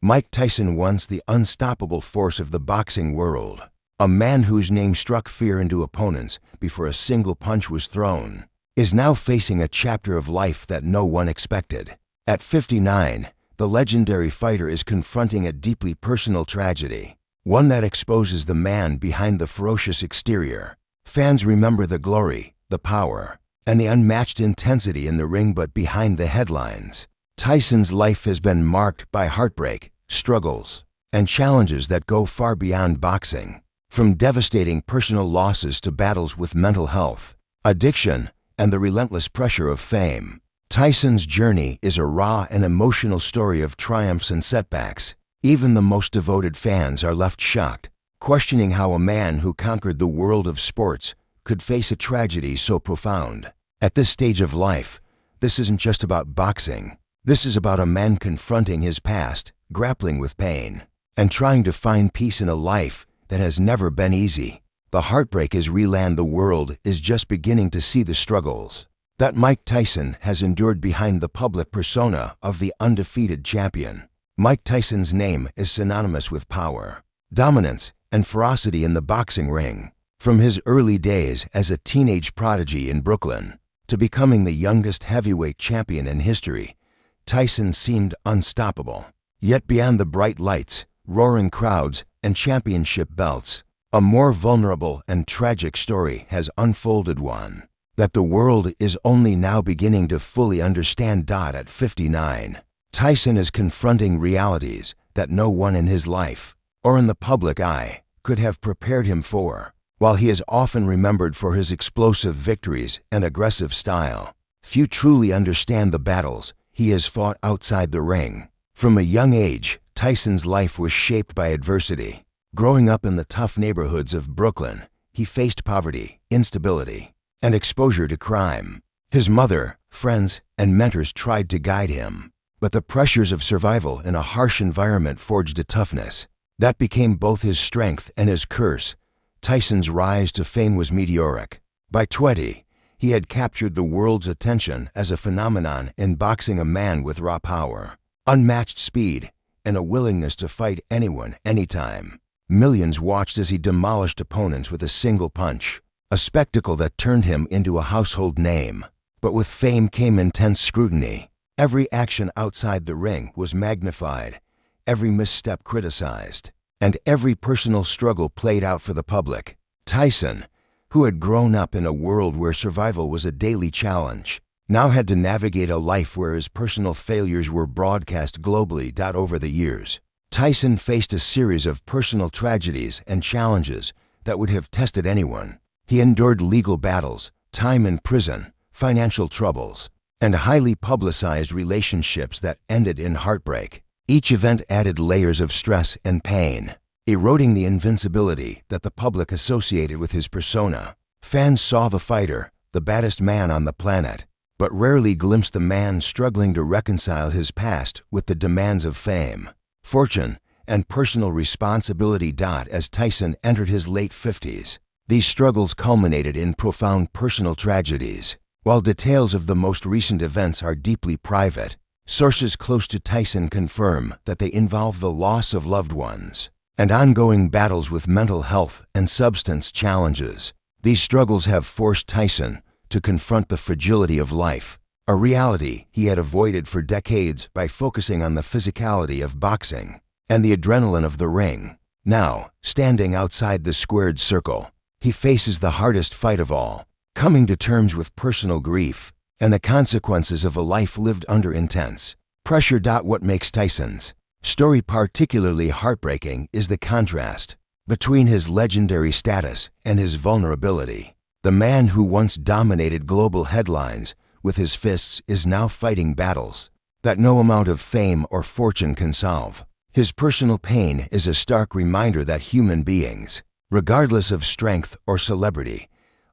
Mike Tyson, once the unstoppable force of the boxing world, a man whose name struck fear into opponents before a single punch was thrown, is now facing a chapter of life that no one expected. At 59, the legendary fighter is confronting a deeply personal tragedy, one that exposes the man behind the ferocious exterior. Fans remember the glory, the power, and the unmatched intensity in the ring, but behind the headlines, Tyson's life has been marked by heartbreak, struggles, and challenges that go far beyond boxing. From devastating personal losses to battles with mental health, addiction, and the relentless pressure of fame, Tyson's journey is a raw and emotional story of triumphs and setbacks. Even the most devoted fans are left shocked, questioning how a man who conquered the world of sports could face a tragedy so profound. At this stage of life, this isn't just about boxing. This is about a man confronting his past, grappling with pain, and trying to find peace in a life that has never been easy. The heartbreak is real, and the world is just beginning to see the struggles that Mike Tyson has endured behind the public persona of the undefeated champion. Mike Tyson's name is synonymous with power, dominance, and ferocity in the boxing ring. From his early days as a teenage prodigy in Brooklyn to becoming the youngest heavyweight champion in history, Tyson seemed unstoppable. Yet beyond the bright lights, roaring crowds, and championship belts, a more vulnerable and tragic story has unfolded, one that the world is only now beginning to fully understand. At 59, Tyson is confronting realities that no one in his life or in the public eye could have prepared him for. While he is often remembered for his explosive victories and aggressive style, few truly understand the battles he has fought outside the ring. From a young age, Tyson's life was shaped by adversity. Growing up in the tough neighborhoods of Brooklyn, he faced poverty, instability, and exposure to crime. His mother, friends, and mentors tried to guide him, but the pressures of survival in a harsh environment forged a toughness that became both his strength and his curse. Tyson's rise to fame was meteoric. By 20, he had captured the world's attention as a phenomenon in boxing, a man with raw power, unmatched speed, and a willingness to fight anyone, anytime. Millions watched as he demolished opponents with a single punch, a spectacle that turned him into a household name. But with fame came intense scrutiny. Every action outside the ring was magnified, every misstep criticized, and every personal struggle played out for the public. Tyson, who had grown up in a world where survival was a daily challenge, now had to navigate a life where his personal failures were broadcast globally. Over the years, Tyson faced a series of personal tragedies and challenges that would have tested anyone. He endured legal battles, time in prison, financial troubles, and highly publicized relationships that ended in heartbreak. Each event added layers of stress and pain, eroding the invincibility that the public associated with his persona. Fans saw the fighter, the baddest man on the planet, but rarely glimpsed the man struggling to reconcile his past with the demands of fame, fortune, and personal responsibility. As Tyson entered his late 50s, these struggles culminated in profound personal tragedies. While details of the most recent events are deeply private, sources close to Tyson confirm that they involve the loss of loved ones and ongoing battles with mental health and substance challenges. These struggles have forced Tyson to confront the fragility of life, a reality he had avoided for decades by focusing on the physicality of boxing and the adrenaline of the ring. Now, standing outside the squared circle, he faces the hardest fight of all, coming to terms with personal grief and the consequences of a life lived under intense pressure. What makes Tyson's story particularly heartbreaking is the contrast between his legendary status and his vulnerability. The man who once dominated global headlines with his fists is now fighting battles that no amount of fame or fortune can solve. His personal pain is a stark reminder that human beings, regardless of strength or celebrity,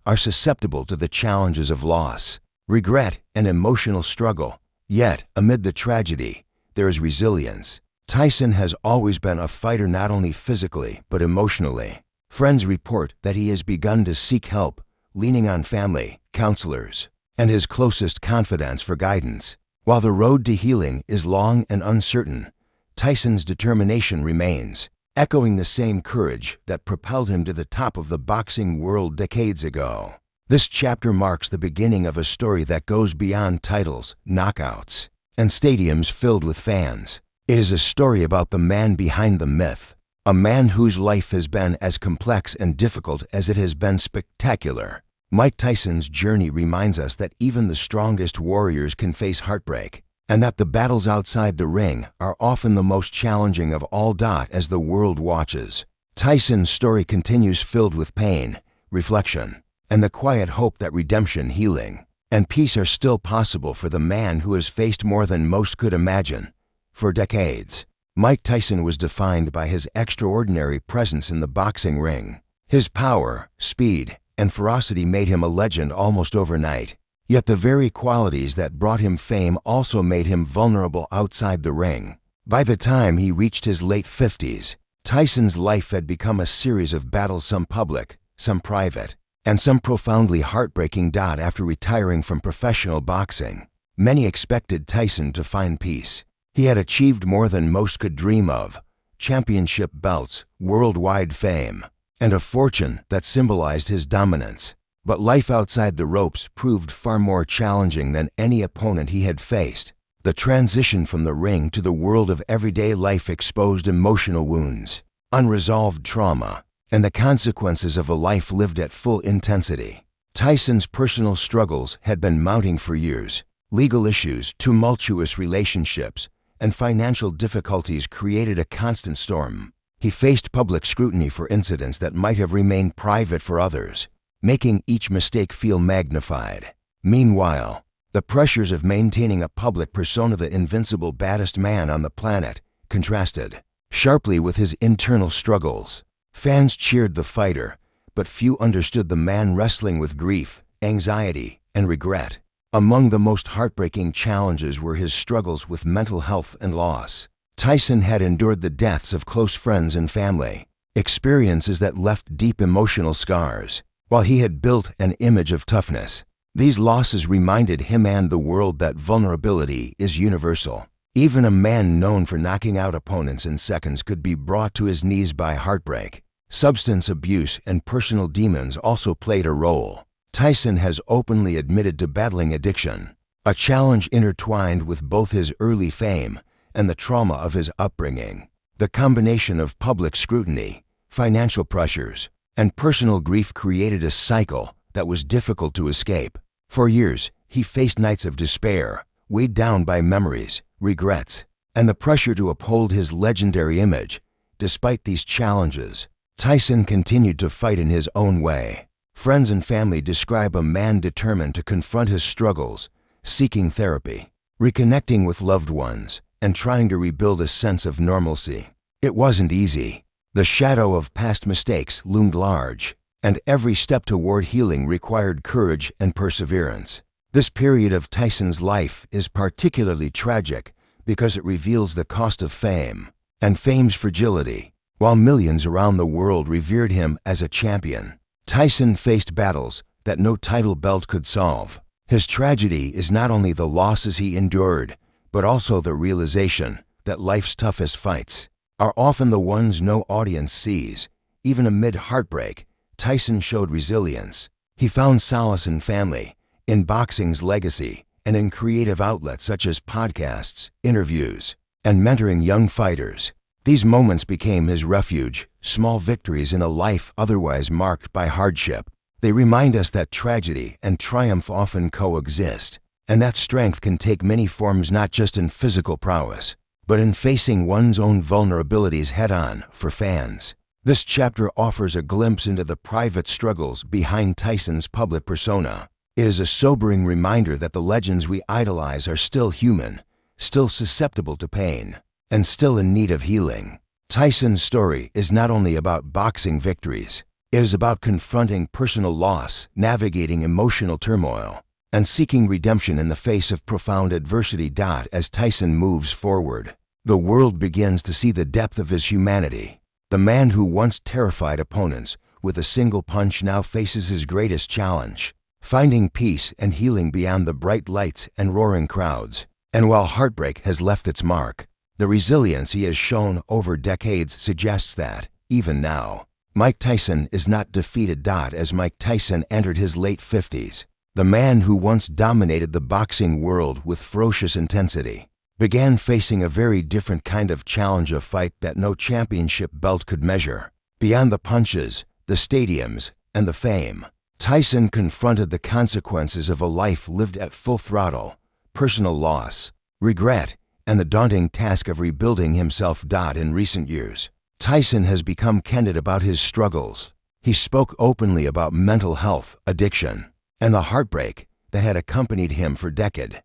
are susceptible to the challenges of loss, regret, and emotional struggle. Yet, amid the tragedy, there is resilience. Tyson has always been a fighter, not only physically but emotionally. Friends report that he has begun to seek help, leaning on family, counselors, and his closest confidants for guidance. While the road to healing is long and uncertain, Tyson's determination remains, echoing the same courage that propelled him to the top of the boxing world decades ago. This chapter marks the beginning of a story that goes beyond titles, knockouts, and stadiums filled with fans. It is a story about the man behind the myth, a man whose life has been as complex and difficult as it has been spectacular. Mike Tyson's journey reminds us that even the strongest warriors can face heartbreak, and that the battles outside the ring are often the most challenging of all. As the world watches, Tyson's story continues, filled with pain, reflection, and the quiet hope that redemption, healing, and peace are still possible for the man who has faced more than most could imagine. For decades, Mike Tyson was defined by his extraordinary presence in the boxing ring. His power, speed, and ferocity made him a legend almost overnight. Yet the very qualities that brought him fame also made him vulnerable outside the ring. By the time he reached his late 50s, Tyson's life had become a series of battles, some public, some private, and some profoundly heartbreaking. After retiring from professional boxing, many expected Tyson to find peace. He had achieved more than most could dream of: championship belts, worldwide fame, and a fortune that symbolized his dominance. But life outside the ropes proved far more challenging than any opponent he had faced. The transition from the ring to the world of everyday life exposed emotional wounds, unresolved trauma, and the consequences of a life lived at full intensity. Tyson's personal struggles had been mounting for years. Legal issues, tumultuous relationships, and financial difficulties created a constant storm. He faced public scrutiny for incidents that might have remained private for others, making each mistake feel magnified. Meanwhile, the pressures of maintaining a public persona, the invincible baddest man on the planet, contrasted sharply with his internal struggles. Fans cheered the fighter, but few understood the man wrestling with grief, anxiety, and regret. Among the most heartbreaking challenges were his struggles with mental health and loss. Tyson had endured the deaths of close friends and family, experiences that left deep emotional scars. While he had built an image of toughness, these losses reminded him and the world that vulnerability is universal. Even a man known for knocking out opponents in seconds could be brought to his knees by heartbreak. Substance abuse and personal demons also played a role. Tyson has openly admitted to battling addiction, a challenge intertwined with both his early fame and the trauma of his upbringing. The combination of public scrutiny, financial pressures, and personal grief created a cycle that was difficult to escape. For years, he faced nights of despair, weighed down by memories, regrets, and the pressure to uphold his legendary image. Despite these challenges, Tyson continued to fight in his own way. Friends and family describe a man determined to confront his struggles, seeking therapy, reconnecting with loved ones, and trying to rebuild a sense of normalcy. It wasn't easy. The shadow of past mistakes loomed large, and every step toward healing required courage and perseverance. This period of Tyson's life is particularly tragic because it reveals the cost of fame and fame's fragility. While millions around the world revered him as a champion, Tyson faced battles that no title belt could solve. His tragedy is not only the losses he endured, but also the realization that life's toughest fights are often the ones no audience sees. Even amid heartbreak, Tyson showed resilience. He found solace in family, in boxing's legacy, and in creative outlets such as podcasts, interviews, and mentoring young fighters. These moments became his refuge, small victories in a life otherwise marked by hardship. They remind us that tragedy and triumph often coexist, and that strength can take many forms, not just in physical prowess, but in facing one's own vulnerabilities head-on. For fans, this chapter offers a glimpse into the private struggles behind Tyson's public persona. It is a sobering reminder that the legends we idolize are still human, still susceptible to pain, and still in need of healing. Tyson's story is not only about boxing victories. It is about confronting personal loss, navigating emotional turmoil, and seeking redemption in the face of profound adversity. As Tyson moves forward, the world begins to see the depth of his humanity. The man who once terrified opponents with a single punch now faces his greatest challenge, finding peace and healing beyond the bright lights and roaring crowds. And while heartbreak has left its mark, The resilience he has shown over decades suggests that, even now, Mike Tyson is not defeated. As Mike Tyson entered his late 50s, the man who once dominated the boxing world with ferocious intensity began facing a very different kind of challenge, a fight that no championship belt could measure. Beyond the punches, the stadiums, and the fame, Tyson confronted the consequences of a life lived at full throttle, personal loss, regret, and the daunting task of rebuilding himself. In recent years, Tyson has become candid about his struggles. He spoke openly about mental health, addiction, and the heartbreak that had accompanied him for decades.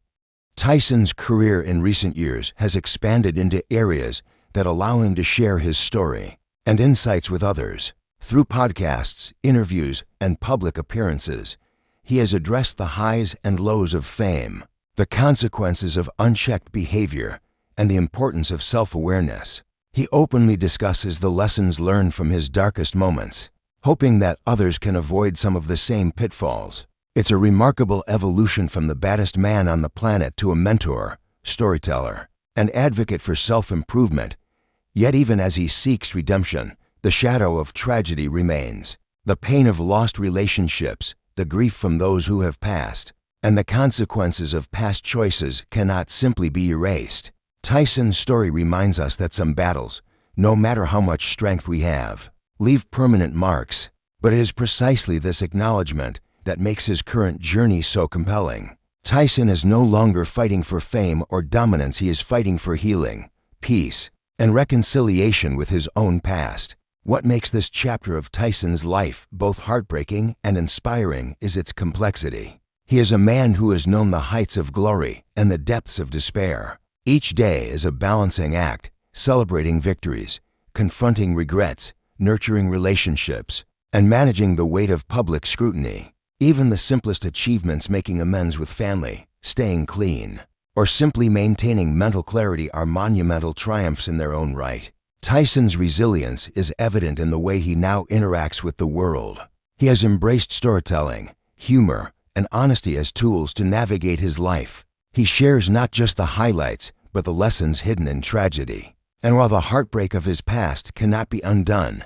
Tyson's career in recent years has expanded into areas that allow him to share his story and insights with others. Through podcasts, interviews, and public appearances, he has addressed the highs and lows of fame, the consequences of unchecked behavior, and the importance of self-awareness. He openly discusses the lessons learned from his darkest moments, hoping that others can avoid some of the same pitfalls. It's a remarkable evolution from the baddest man on the planet to a mentor, storyteller, and advocate for self-improvement. Yet even as he seeks redemption, the shadow of tragedy remains. The pain of lost relationships, the grief from those who have passed, and the consequences of past choices cannot simply be erased. Tyson's story reminds us that some battles, no matter how much strength we have, leave permanent marks. But it is precisely this acknowledgement that makes his current journey so compelling. Tyson is no longer fighting for fame or dominance. He is fighting for healing, peace, and reconciliation with his own past. What makes this chapter of Tyson's life both heartbreaking and inspiring is its complexity. He is a man who has known the heights of glory and the depths of despair. Each day is a balancing act, celebrating victories, confronting regrets, nurturing relationships, and managing the weight of public scrutiny. Even the simplest achievements, making amends with family, staying clean, or simply maintaining mental clarity, are monumental triumphs in their own right. Tyson's resilience is evident in the way he now interacts with the world. He has embraced storytelling, humor, and honesty as tools to navigate his life. He shares not just the highlights, but the lessons hidden in tragedy. And while the heartbreak of his past cannot be undone,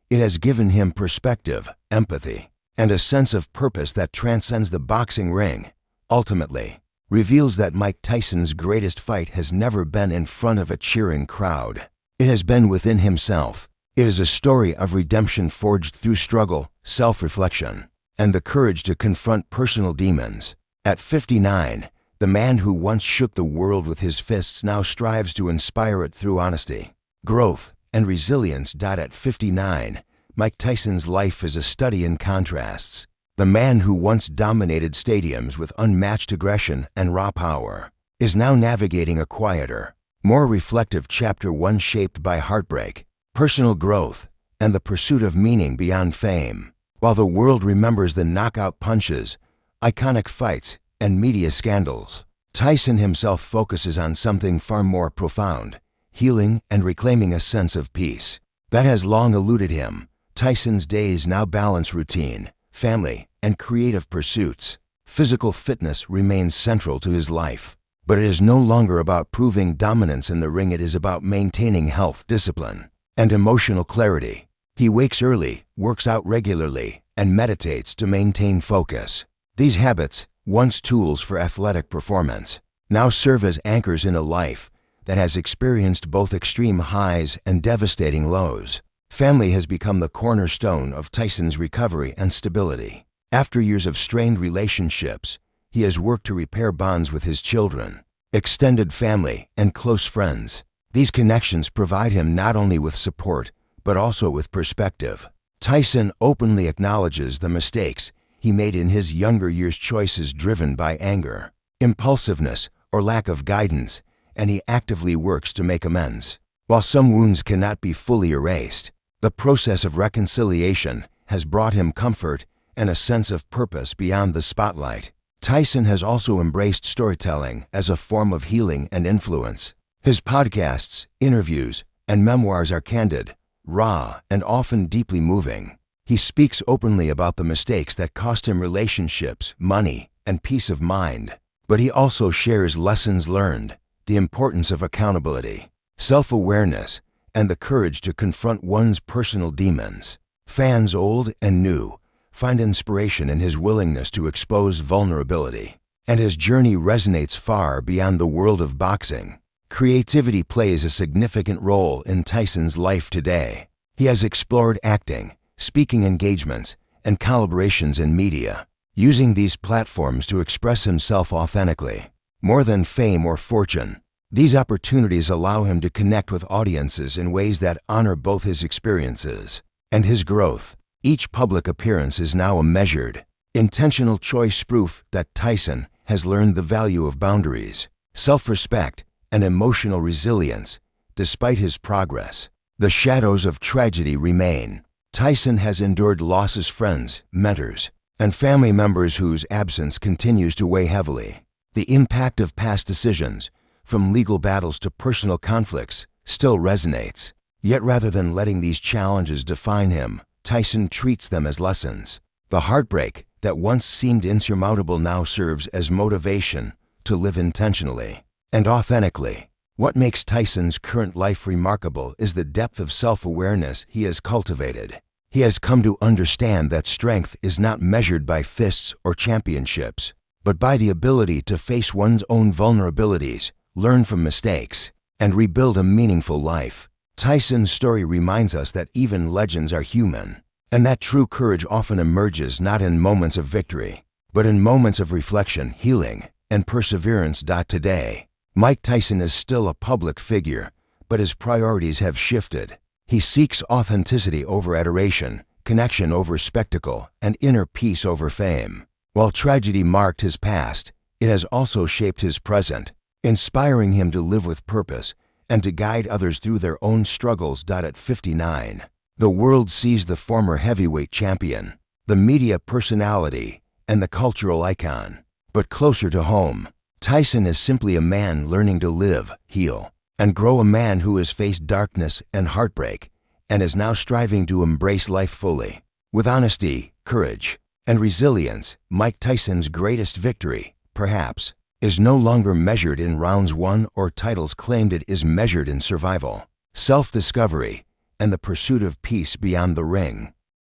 it has given him perspective, empathy, and a sense of purpose that transcends the boxing ring. Ultimately, reveals that Mike Tyson's greatest fight has never been in front of a cheering crowd. It has been within himself. It is a story of redemption forged through struggle, self-reflection, and the courage to confront personal demons. At 59, the man who once shook the world with his fists now strives to inspire it through honesty, growth, and resilience. At 59, Mike Tyson's life is a study in contrasts. The man who once dominated stadiums with unmatched aggression and raw power is now navigating a quieter, more reflective chapter, one shaped by heartbreak, personal growth, and the pursuit of meaning beyond fame. While the world remembers the knockout punches, iconic fights, and media scandals, Tyson himself focuses on something far more profound: healing and reclaiming a sense of peace that has long eluded him. Tyson's days now balance routine, family, and creative pursuits. Physical fitness remains central to his life, but it is no longer about proving dominance in the ring. It is about maintaining health, discipline, and emotional clarity. He wakes early, works out regularly, and meditates to maintain focus. These habits, once tools for athletic performance, now serve as anchors in a life that has experienced both extreme highs and devastating lows. Family has become the cornerstone of Tyson's recovery and stability. After years of strained relationships, he has worked to repair bonds with his children, extended family, and close friends. These connections provide him not only with support, but also with perspective. Tyson openly acknowledges the mistakes he made in his younger years, choices driven by anger, impulsiveness, or lack of guidance, and he actively works to make amends. While some wounds cannot be fully erased, the process of reconciliation has brought him comfort and a sense of purpose beyond the spotlight. Tyson has also embraced storytelling as a form of healing and influence. His podcasts, interviews, and memoirs are candid, raw, and often deeply moving. He speaks openly about the mistakes that cost him relationships, money, and peace of mind. But he also shares lessons learned, the importance of accountability, self-awareness, and the courage to confront one's personal demons. Fans old and new find inspiration in his willingness to expose vulnerability, and his journey resonates far beyond the world of boxing. Creativity plays a significant role in Tyson's life today. He has explored acting, speaking engagements, and collaborations in media, using these platforms to express himself authentically. More than fame or fortune, these opportunities allow him to connect with audiences in ways that honor both his experiences and his growth. Each public appearance is now a measured, intentional choice, proof that Tyson has learned the value of boundaries, self-respect, and emotional resilience. Despite his progress, the shadows of tragedy remain. Tyson has endured losses, friends, mentors, and family members whose absence continues to weigh heavily. The impact of past decisions, from legal battles to personal conflicts, still resonates. Yet rather than letting these challenges define him, Tyson treats them as lessons. The heartbreak that once seemed insurmountable now serves as motivation to live intentionally and authentically. What makes Tyson's current life remarkable is the depth of self-awareness he has cultivated. He has come to understand that strength is not measured by fists or championships, but by the ability to face one's own vulnerabilities, learn from mistakes, and rebuild a meaningful life. Tyson's story reminds us that even legends are human, and that true courage often emerges not in moments of victory, but in moments of reflection, healing, and perseverance. Today, Mike Tyson is still a public figure, but his priorities have shifted. He seeks authenticity over adoration, connection over spectacle, and inner peace over fame. While tragedy marked his past, it has also shaped his present, inspiring him to live with purpose and to guide others through their own struggles. At 59, the world sees the former heavyweight champion, the media personality, and the cultural icon. But closer to home, Tyson is simply a man learning to live, heal, and grow, a man who has faced darkness and heartbreak and is now striving to embrace life fully. With honesty, courage, and resilience, Mike Tyson's greatest victory, perhaps, is no longer measured in rounds won or titles claimed. It is measured in survival, self-discovery, and the pursuit of peace beyond the ring.